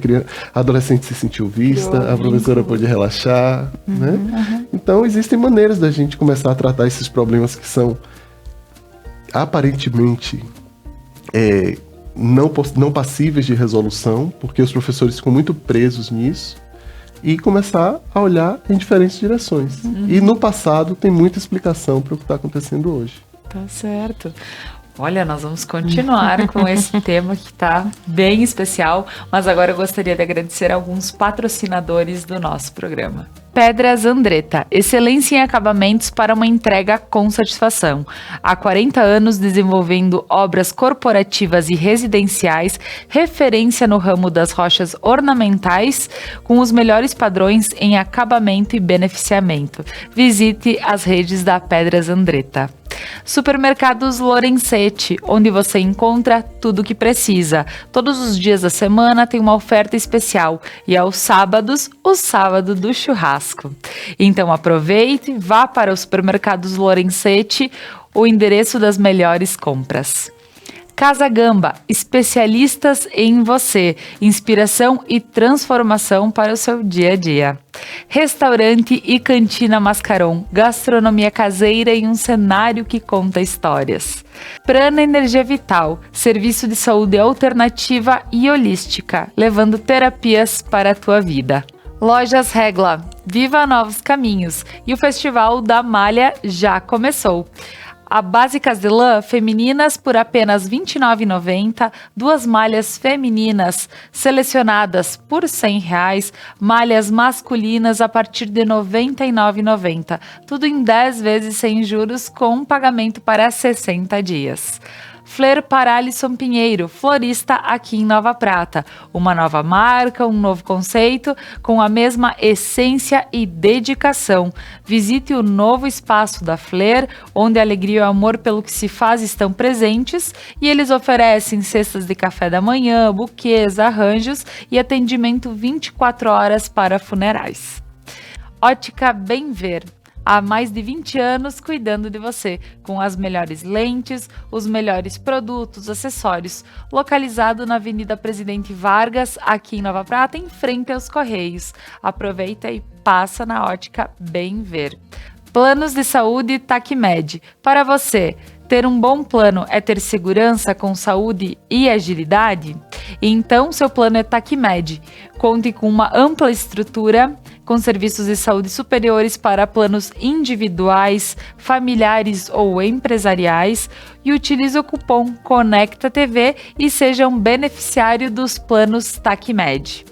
a adolescente se sentiu vista, a professora pôde relaxar, né? Então existem maneiras da gente começar a tratar esses problemas que são aparentemente não passíveis de resolução, porque os professores ficam muito presos nisso, e começar a olhar em diferentes direções. E no passado tem muita explicação para o que está acontecendo hoje. Tá certo. Olha, nós vamos continuar com esse tema que está bem especial, mas agora eu gostaria de agradecer alguns patrocinadores do nosso programa. Pedras Andretta, excelência em acabamentos para uma entrega com satisfação. Há 40 anos desenvolvendo obras corporativas e residenciais, referência no ramo das rochas ornamentais, com os melhores padrões em acabamento e beneficiamento. Visite as redes da Pedras Andretta. Supermercados Lorenzetti, onde você encontra tudo o que precisa. Todos os dias da semana tem uma oferta especial e aos sábados, o sábado do churrasco. Então aproveite, vá para os Supermercados Lorenzetti, o endereço das melhores compras. Casa Gamba, especialistas em você, inspiração e transformação para o seu dia a dia. Restaurante e Cantina Mascaron, gastronomia caseira em um cenário que conta histórias. Prana Energia Vital, serviço de saúde alternativa e holística, levando terapias para a tua vida. Lojas Regla, viva novos caminhos, e o Festival da Malha já começou. A básicas de lã femininas por apenas R$ 29,90, 2 malhas femininas selecionadas por R$ 100, malhas masculinas a partir de R$ 99,90, tudo em 10 vezes sem juros com pagamento para 60 dias. Fleur para Alisson Pinheiro, florista aqui em Nova Prata. Uma nova marca, um novo conceito, com a mesma essência e dedicação. Visite o novo espaço da Fleur, onde a alegria e o amor pelo que se faz estão presentes, e eles oferecem cestas de café da manhã, buquês, arranjos e atendimento 24 horas para funerais. Ótica Bem Ver. Há mais de 20 anos cuidando de você, com as melhores lentes, os melhores produtos, acessórios. Localizado na Avenida Presidente Vargas, aqui em Nova Prata, em frente aos Correios. Aproveita e passa na Ótica Bem Ver. Planos de saúde TACMED. Para você, ter um bom plano é ter segurança com saúde e agilidade? Então, seu plano é TACMED. Conte com uma ampla estrutura, com serviços de saúde superiores para planos individuais, familiares ou empresariais, e utilize o cupom CONECTATV e seja um beneficiário dos planos TACMED.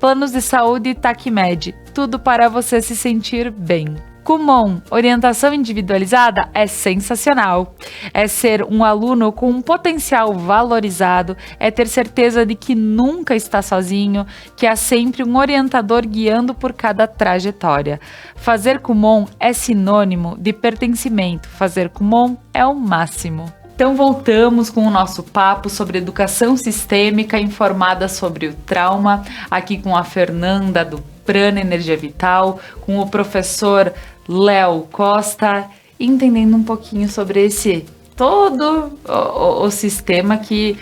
Planos de saúde TACMED, tudo para você se sentir bem. Kumon, orientação individualizada é sensacional. É ser um aluno com um potencial valorizado, é ter certeza de que nunca está sozinho, que há sempre um orientador guiando por cada trajetória. Fazer Kumon é sinônimo de pertencimento, fazer Kumon é o máximo. Então voltamos com o nosso papo sobre educação sistêmica informada sobre o trauma, aqui com a Fernanda do Prana Energia Vital, com o professor Léo Costa, entendendo um pouquinho sobre esse todo o sistema que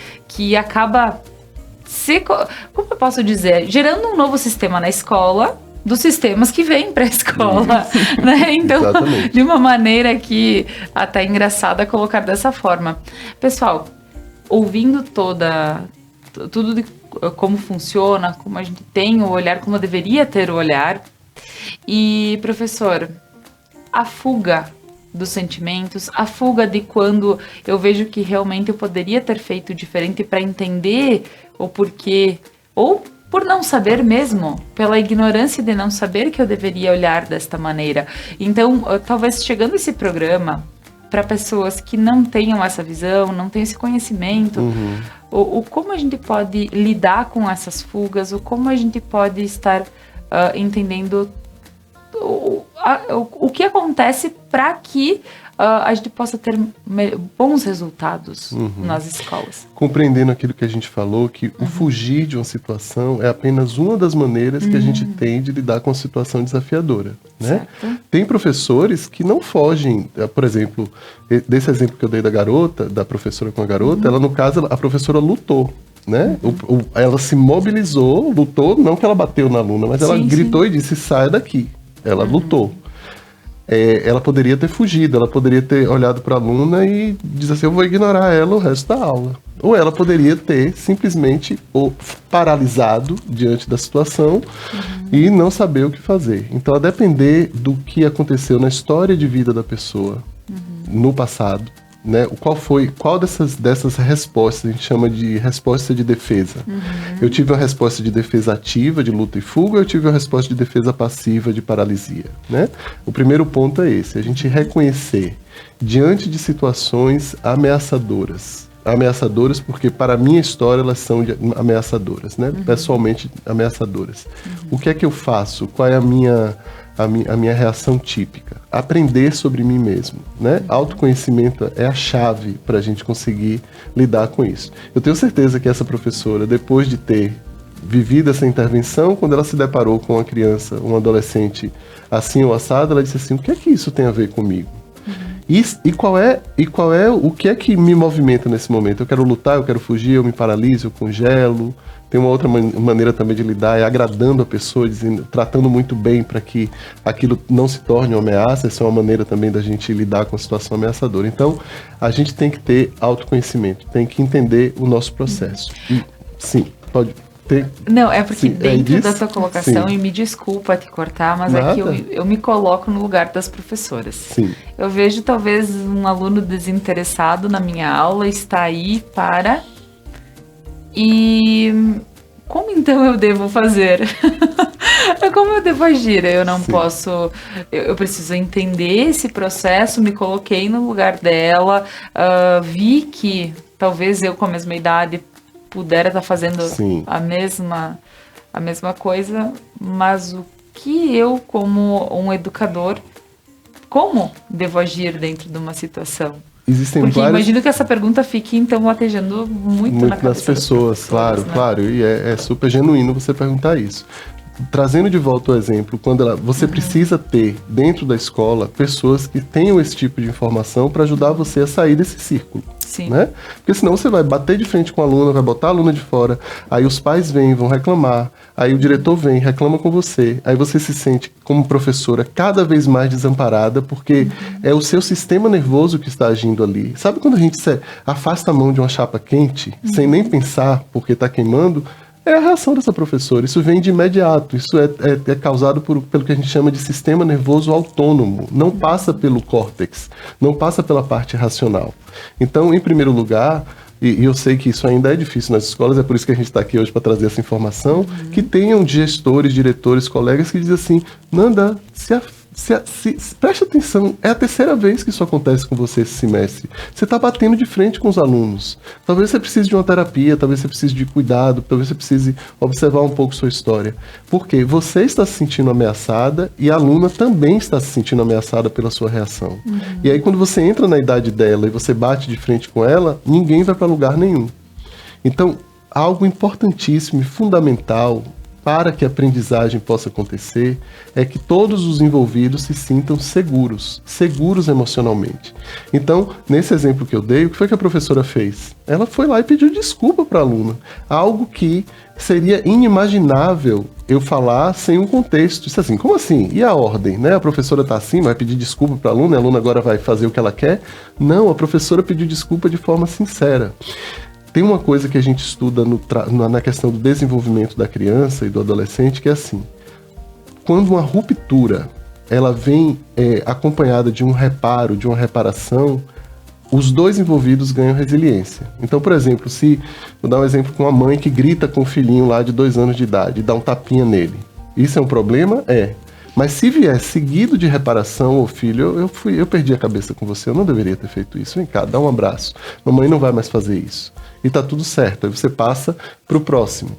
acaba como eu posso dizer, gerando um novo sistema na escola, dos sistemas que vêm para a escola, né? Então, exatamente. De uma maneira que até é engraçada colocar dessa forma. Pessoal, ouvindo tudo de como funciona, como a gente tem o olhar, como deveria ter o olhar, e professor, a fuga dos sentimentos, a fuga de quando eu vejo que realmente eu poderia ter feito diferente para entender o porquê, ou por não saber mesmo, pela ignorância de não saber que eu deveria olhar desta maneira. Então, talvez chegando esse programa para pessoas que não tenham essa visão, não tenham esse conhecimento, o como a gente pode lidar com essas fugas, o como a gente pode estar entendendo o que acontece para que a gente possa ter bons resultados nas escolas. Compreendendo aquilo que a gente falou, que o fugir de uma situação é apenas uma das maneiras que a gente tem de lidar com a situação desafiadora, né? Tem professores que não fogem, por exemplo, desse exemplo que eu dei da professora com a garota, ela, no caso, a professora lutou, né? Ela se mobilizou, lutou, não que ela bateu na aluna, mas ela gritou e disse, sai daqui. Ela lutou. Ela poderia ter fugido, ela poderia ter olhado para a aluna e dizer assim, eu vou ignorar ela o resto da aula. Ou ela poderia ter simplesmente paralisado diante da situação e não saber o que fazer. Então, a depender do que aconteceu na história de vida da pessoa no passado, né? Qual dessas respostas a gente chama de resposta de defesa? Eu tive uma resposta de defesa ativa, de luta e fuga, eu tive uma resposta de defesa passiva, de paralisia, né? O primeiro ponto é esse, a gente reconhecer diante de situações ameaçadoras porque para a minha história elas são ameaçadoras, né? Pessoalmente ameaçadoras. O que é que eu faço? Qual é a minha reação típica? Aprender sobre mim mesmo, né? Autoconhecimento é a chave para a gente conseguir lidar com isso. Eu tenho certeza que essa professora, depois de ter vivido essa intervenção, quando ela se deparou com uma criança, um adolescente assim ou assado, ela disse assim, o que é que isso tem a ver comigo? E qual é o que é que me movimenta nesse momento? Eu quero lutar, eu quero fugir, eu me paraliso, eu congelo. Tem uma outra maneira também de lidar, é agradando a pessoa, tratando muito bem para que aquilo não se torne uma ameaça. Essa é uma maneira também da gente lidar com a situação ameaçadora. Então, a gente tem que ter autoconhecimento, tem que entender o nosso processo. E, sim, pode... Não, é porque sim, dentro da tua colocação, sim. e me desculpa te cortar, mas Nada. é que eu me coloco no lugar das professoras. Sim. Eu vejo talvez um aluno desinteressado na minha aula está aí para... E como então eu devo fazer? Como eu devo agir? Eu não Sim. posso... Eu preciso entender esse processo, me coloquei no lugar dela, vi que talvez eu com a mesma idade pudera estar fazendo Sim. a mesma coisa, mas o que eu, como um educador, como devo agir dentro de uma situação? Existem Porque várias... imagino que essa pergunta fique, então, latejando muito na cabeça das pessoas, claro, né? claro. E é super genuíno você perguntar isso. Trazendo de volta o exemplo, você precisa ter dentro da escola pessoas que tenham esse tipo de informação para ajudar você a sair desse círculo. Sim. Né? Porque senão você vai bater de frente com a aluna, vai botar a aluna de fora, aí os pais vêm, vão reclamar, aí o diretor vem, reclama com você, aí você se sente como professora cada vez mais desamparada, porque é o seu sistema nervoso que está agindo ali. Sabe quando a gente afasta a mão de uma chapa quente, sem nem pensar porque está queimando? É a reação dessa professora, isso vem de imediato, isso é causado pelo que a gente chama de sistema nervoso autônomo, não passa pelo córtex, não passa pela parte racional. Então, em primeiro lugar, e eu sei que isso ainda é difícil nas escolas, é por isso que a gente está aqui hoje para trazer essa informação, que tenham gestores, diretores, colegas que dizem assim, Nanda, preste atenção, é a terceira vez que isso acontece com você esse semestre. Você está batendo de frente com os alunos. Talvez você precise de uma terapia, talvez você precise de cuidado, talvez você precise observar um pouco sua história. Porque você está se sentindo ameaçada e a aluna também está se sentindo ameaçada pela sua reação. E aí quando você entra na idade dela e você bate de frente com ela, ninguém vai para lugar nenhum. Então, algo importantíssimo e fundamental para que a aprendizagem possa acontecer, é que todos os envolvidos se sintam seguros emocionalmente. Então, nesse exemplo que eu dei, o que foi que a professora fez? Ela foi lá e pediu desculpa para a aluna. Algo que seria inimaginável eu falar sem um contexto. Isso assim, como assim? E a ordem? Né? A professora está assim, vai pedir desculpa para a aluna agora vai fazer o que ela quer? Não, a professora pediu desculpa de forma sincera. Tem uma coisa que a gente estuda na questão do desenvolvimento da criança e do adolescente, que é assim, quando uma ruptura ela vem acompanhada de um reparo, de uma reparação, os dois envolvidos ganham resiliência. Então, por exemplo, vou dar um exemplo com uma mãe que grita com o filhinho lá de 2 anos de idade e dá um tapinha nele. Isso é um problema? É. Mas se vier seguido de reparação, ô filho, eu perdi a cabeça com você, eu não deveria ter feito isso. Vem cá, dá um abraço. Mamãe não vai mais fazer isso. E tá tudo certo, aí você passa pro próximo.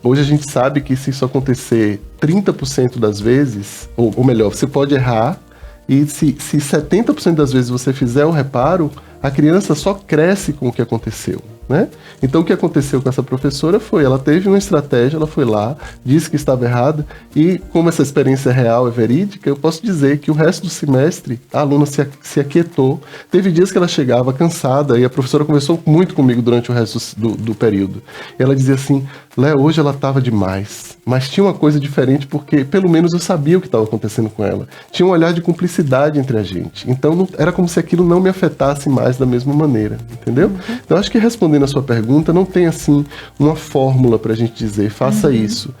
Hoje a gente sabe que se isso acontecer 30% das vezes, ou melhor, você pode errar, e se 70% das vezes você fizer o reparo, a criança só cresce com o que aconteceu. Né? Então o que aconteceu com essa professora foi, ela teve uma estratégia, ela foi lá, disse que estava errada, e como essa experiência real é verídica, eu posso dizer que o resto do semestre a aluna se aquietou. Teve dias que ela chegava cansada e a professora conversou muito comigo durante o resto do período. E ela dizia assim, Léo, hoje ela estava demais, mas tinha uma coisa diferente porque pelo menos eu sabia o que estava acontecendo com ela. Tinha um olhar de cumplicidade entre a gente. Então era como se aquilo não me afetasse mais da mesma maneira, entendeu? Então acho que respondendo a sua pergunta, não tem assim uma fórmula pra gente dizer, faça isso.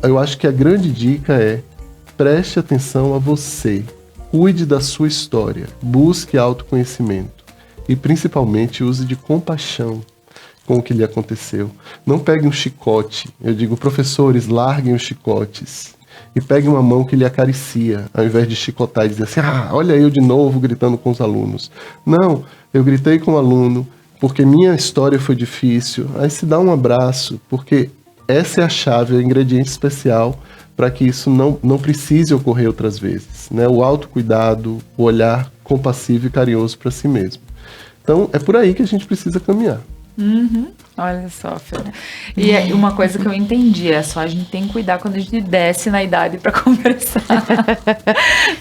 Eu acho que a grande dica é, preste atenção a você, cuide da sua história, busque autoconhecimento. e principalmente use de compaixão com o que lhe aconteceu. Não pegue um chicote. Eu digo, professores, larguem os chicotes e pegue uma mão que lhe acaricia, ao invés de chicotar e dizer assim, olha eu de novo gritando com os alunos. Não, eu gritei com o aluno porque minha história foi difícil. Aí se dá um abraço, porque essa é a chave, é o ingrediente especial para que isso não precise ocorrer outras vezes, né? O autocuidado, o olhar compassivo e carinhoso para si mesmo. Então, é por aí que a gente precisa caminhar. Olha só, Fer. E uma coisa que eu entendi, é só a gente tem que cuidar quando a gente desce na idade para conversar.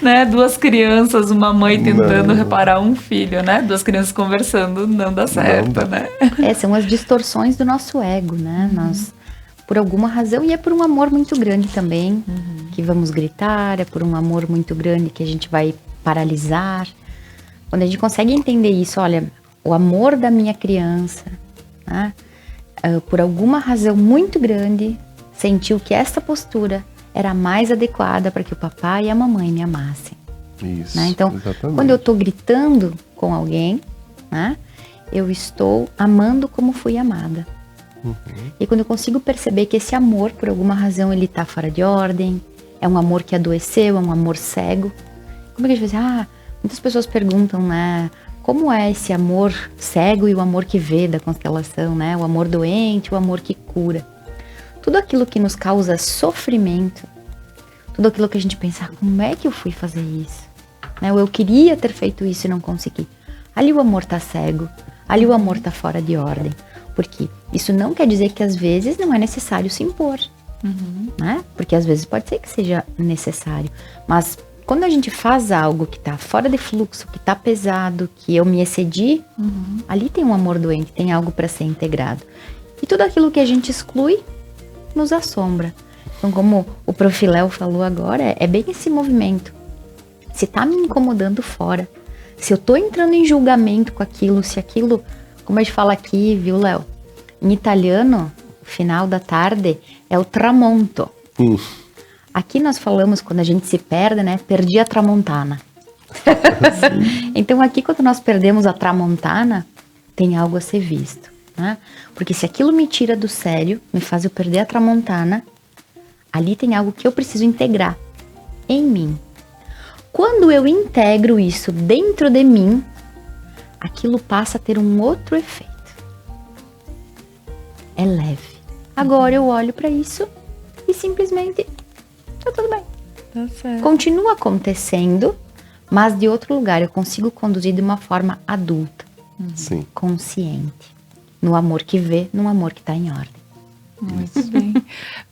Né? Duas crianças, uma mãe tentando reparar um filho, né? Duas crianças conversando, não dá certo, né? São as distorções do nosso ego, né? Nós, por alguma razão, e é por um amor muito grande também, que vamos gritar, é por um amor muito grande que a gente vai paralisar. Quando a gente consegue entender isso, olha, o amor da minha criança, né? Por alguma razão muito grande, sentiu que essa postura era a mais adequada para que o papai e a mamãe me amassem. Isso, né? Então, exatamente. quando eu estou gritando com alguém, né, eu estou amando como fui amada. E quando eu consigo perceber que esse amor, por alguma razão, ele está fora de ordem, é um amor que adoeceu, é um amor cego. Como é que a gente vai dizer? Muitas pessoas perguntam, né? Como é esse amor cego e o amor que vê da constelação, né? O amor doente, o amor que cura. Tudo aquilo que nos causa sofrimento, tudo aquilo que a gente pensa, como é que eu fui fazer isso? Né? Ou eu queria ter feito isso e não consegui. Ali o amor tá cego, ali o amor tá fora de ordem. Porque isso não quer dizer que às vezes não é necessário se impor. Né? Porque às vezes pode ser que seja necessário. Mas quando a gente faz algo que tá fora de fluxo, que tá pesado, que eu me excedi, ali tem um amor doente, tem algo para ser integrado. E tudo aquilo que a gente exclui, nos assombra. Então, como o Prof. Léo falou agora, é bem esse movimento. Se tá me incomodando fora, se eu tô entrando em julgamento com aquilo, se aquilo, como a gente fala aqui, viu, Léo? Em italiano, final da tarde, é o tramonto. Aqui nós falamos, quando a gente se perde, né? Perdi a tramontana. Então aqui, quando nós perdemos a tramontana, tem algo a ser visto, né? Porque se aquilo me tira do sério, me faz eu perder a tramontana, ali tem algo que eu preciso integrar em mim. Quando eu integro isso dentro de mim, aquilo passa a ter um outro efeito. É leve. Agora eu olho para isso e simplesmente tá tudo bem. Tá certo. Continua acontecendo, mas de outro lugar. Eu consigo conduzir de uma forma adulta, Sim. consciente. No amor que vê, num amor que está em ordem. Muito bem.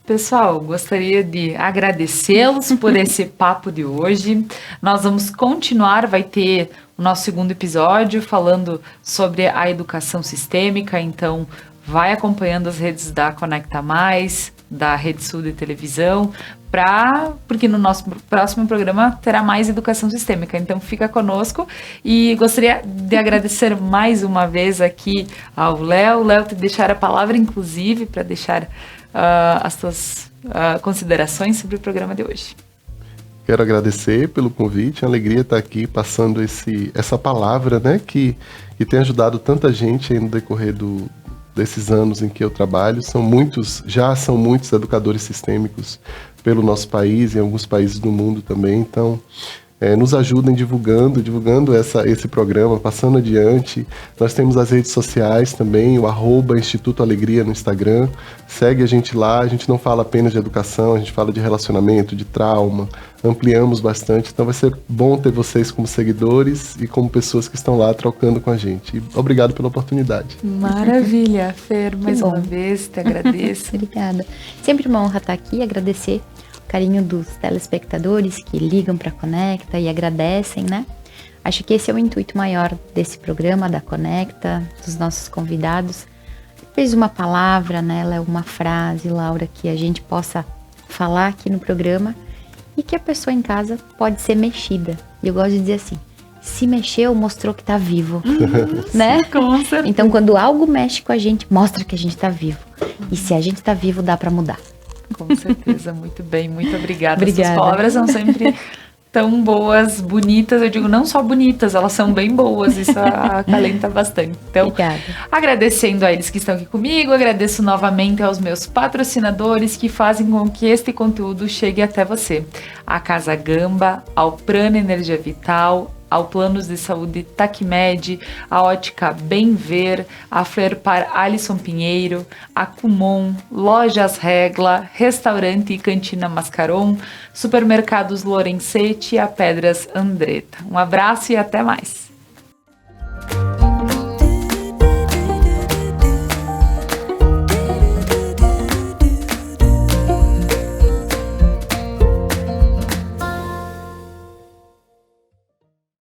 Pessoal, gostaria de agradecê-los por esse papo de hoje. Nós vamos continuar, vai ter o nosso segundo episódio falando sobre a educação sistêmica, então vai acompanhando as redes da Conecta Mais, da Rede Sul de Televisão, porque no nosso próximo programa terá mais educação sistêmica, então fica conosco. E gostaria de agradecer mais uma vez aqui ao Léo. Léo, te deixar a palavra, inclusive, para deixar as suas considerações sobre o programa de hoje. Quero agradecer pelo convite, é uma alegria estar aqui passando essa palavra, né, que tem ajudado tanta gente aí no decorrer desses anos em que eu trabalho. Já são muitos educadores sistêmicos pelo nosso país e em alguns países do mundo também. Então, nos ajudem divulgando esse programa, passando adiante. Nós temos as redes sociais também, o @Instituto Alegria no Instagram. Segue a gente lá, a gente não fala apenas de educação, a gente fala de relacionamento, de trauma, ampliamos bastante. Então vai ser bom ter vocês como seguidores e como pessoas que estão lá trocando com a gente. E obrigado pela oportunidade. Maravilha, Fer, mais bom. uma vez, te agradeço. Obrigada. Sempre uma honra estar aqui, agradecer o carinho dos telespectadores que ligam para a Conecta e agradecem, né? Acho que esse é o intuito maior desse programa, da Conecta, dos nossos convidados. Fez uma palavra, né, Léo, uma frase, Laura, que a gente possa falar aqui no programa e que a pessoa em casa pode ser mexida. E eu gosto de dizer assim, se mexeu, mostrou que tá vivo, né? Com certeza. Então, quando algo mexe com a gente, mostra que a gente tá vivo. E se a gente tá vivo, dá para mudar. Com certeza, muito bem, muito obrigada. Obrigada. Suas palavras são sempre tão boas, bonitas. Eu digo, não só bonitas, elas são bem boas. Isso acalenta bastante. Então, Obrigada. agradecendo a eles que estão aqui comigo, agradeço novamente aos meus patrocinadores que fazem com que este conteúdo chegue até você. A Casa Gamba, ao Prana Energia Vital, ao Planos de Saúde Tacmed, a Ótica Bem Ver, a Flerpar Alisson Pinheiro, a Kumon, Lojas Regla, Restaurante e Cantina Mascaron, Supermercados Lorenzetti e a Pedras Andretta. Um abraço e até mais!